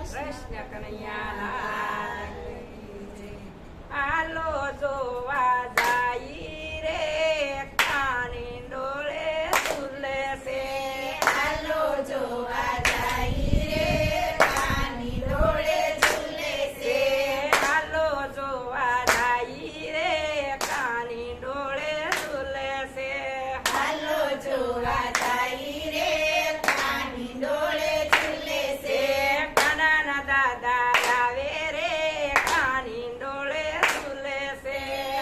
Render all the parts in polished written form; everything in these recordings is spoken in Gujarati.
કૃષ્ણ કનૈયા હાલો જોવા જાઈ રે કાની ડોળે ઝૂલે છે હાલો જોવા જાઈ રે કાની ડોળે ઝૂલે છે હાલો જોવા જાઈ રે કાની ડોળે ઝૂલે છે હાલો જોવા જાઈ રે કાની ડોળે ઝૂલે છે કાનાના દાદા આવે રે કાની ડોળે ઝૂલે છે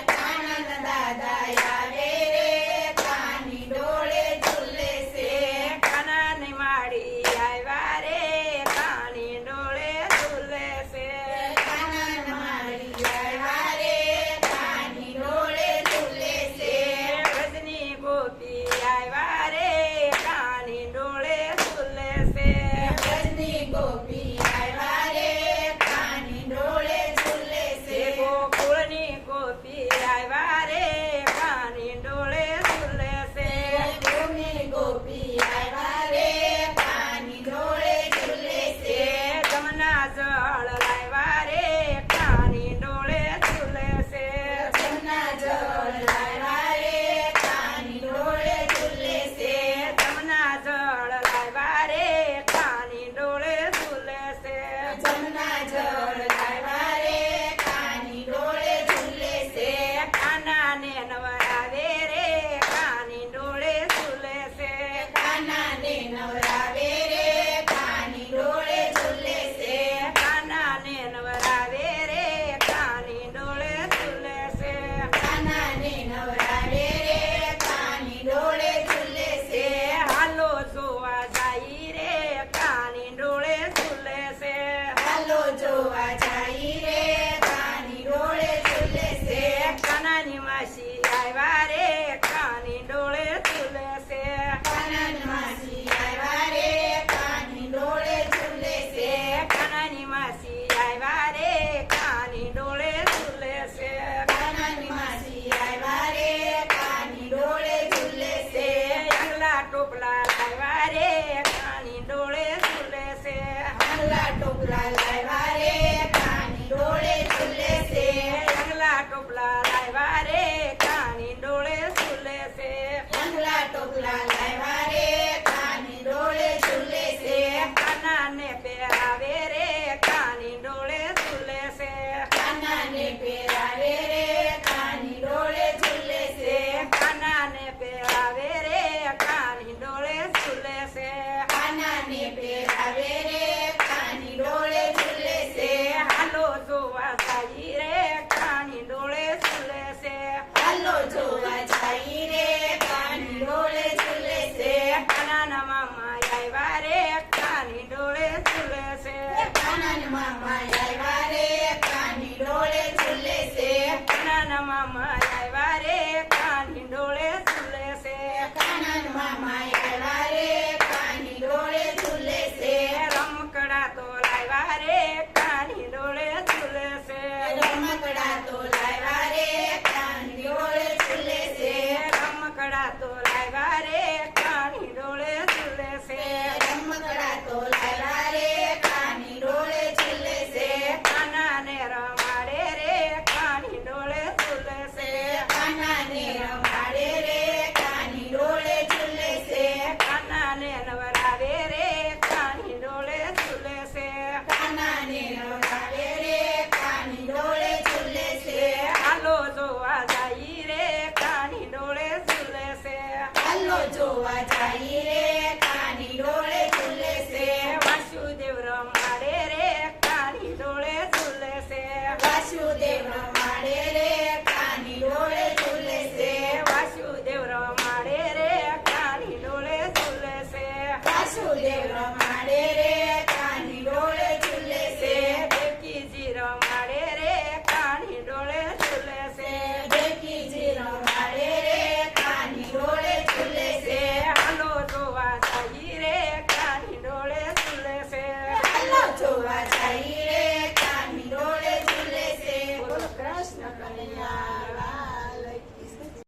કાનાના દાદા આવે રે કાની ડોળે ઝૂલે છે કાનાની માડી આવ્યા રે કાની ડોળે ઝૂલે છે કાનાના માળી આવ્યા રે કાની ડોળે ઝૂલે છે રજની ગોપી આવ્યા રે કાની ડોળે ઝૂલે છે રજની ગોપી આવ્યા રે કાની ડોળે ઝૂલે છે ગોકુળની ગોપી આવ્યા રે કાની ડોળે ઝૂલે છે ગોપી ગોપી આવ્યા રે કાની ડોળે ઝૂલે છે જમના જળ લાવ્યા રે કાની ડોળે ઝૂલે છે જમના જળ લાવ્યા રે કાની ડોળે ઝૂલે છે જમના જળ લાવ્યા રે કાની ડોળે ઝૂલે છે જમના જળ લાવ્યા રે કાની ડોળે ઝૂલે છે કાનાને નવરાવે રે કાની ડોળે ઝૂલે છે કાનાને નવરાવે રે કાની ડોળે ઝૂલે છે કાનાને નવરાવે રે કાની ડોળે ઝૂલે છે કાનાને નવરાવે રે કાની ડોળે ઝૂલે છે હાલો જોવા જાઈ રે કાની ડોળે ઝૂલે છે હાલો જોવા જાઈ રે કાની ડોળે ઝૂલે છે કાનાની માસી આવ્યા રે કાની ડોળે ઝૂલે છે કાનાની માસી આવ્યા રે કાની ડોળે ઝૂલે છે કાનાની માસી આવ્યા રે કાની ડોળે ઝૂલે છે કાનાની માસી આવ્યા રે કાની ડોળે ઝૂલે છે યંગલા ટોપલા લાવ્યા રે કાની ડોળે ઝૂલે છે હલ્લા ટોપલા લાવ્યા રે કાની ડોળે ઝૂલે છે યંગલા ટોપલા લાવ્યા રે કાની ડોળે ઝૂલે છે હલ્લા ટોપલા લાવ્યા રે કાની ડોળે ઝૂલે છે કાનાને પહેરાવે રે કાની ડોળે ઝૂલે છે કાનાને પહેરાવે રે કાની ડોળે ઝૂલે છે કાનાને પહેરાવે રે કાની ડોળે ઝૂલે છે કાનાને પહેરાવે રે કાની ડોળે ઝૂલે છે હાલો જોવા જાઈ રે કાની ડોળે ઝૂલે છે હાલો જોવા જાઈ રે કાની ડોળે ઝૂલે છે કાનાના મામા આવ્યા રે કાની ડોળે ઝૂલે છે કાનાના મામા આવ્યા રે કાની ડોળે ઝૂલે છે કાનાના મામા આવ્યા રે કાની ડોળે ઝૂલે છે કાનાના મામા આવ્યા રે કાની ડોળે ઝૂલે છે રમકડા તો લાવ્યા રે કાની ડોળે ઝૂલે છે રમકડા તો લાવ્યા રે કાની ડોળે ઝૂલે છે રમકડા તો લાવ્યા રે કાની ડોળે ઝૂલે છે રમકડા તો લાવ્યા રે કાની ડોળે ઝૂલે છે કાનાને રમાડે રે કાની ડોળે ઝૂલે છે કાનાને રમાડે રે કાની ડોળે ઝૂલે છે કાનાને નવરાવે રે કાની ડોળે ઝૂલે છે કાનાને રમાડે રે કાની ડોળે ઝૂલે છે હાલો જોવા જાઈ રે કાની ડોળે ઝૂલે છે હાલો જોવા જાઈ રે કાની ડોળે ઝૂલે છે વાસુદેવ રમાડે રે કાની ડોળે ઝૂલે છે વાસુદેવ રમાડે રે કાની ડોળે ઝૂલે છે વાસુદેવ રમાડે રે કાની ડોળે ઝૂલે છે વાસુદેવ રમાડે રે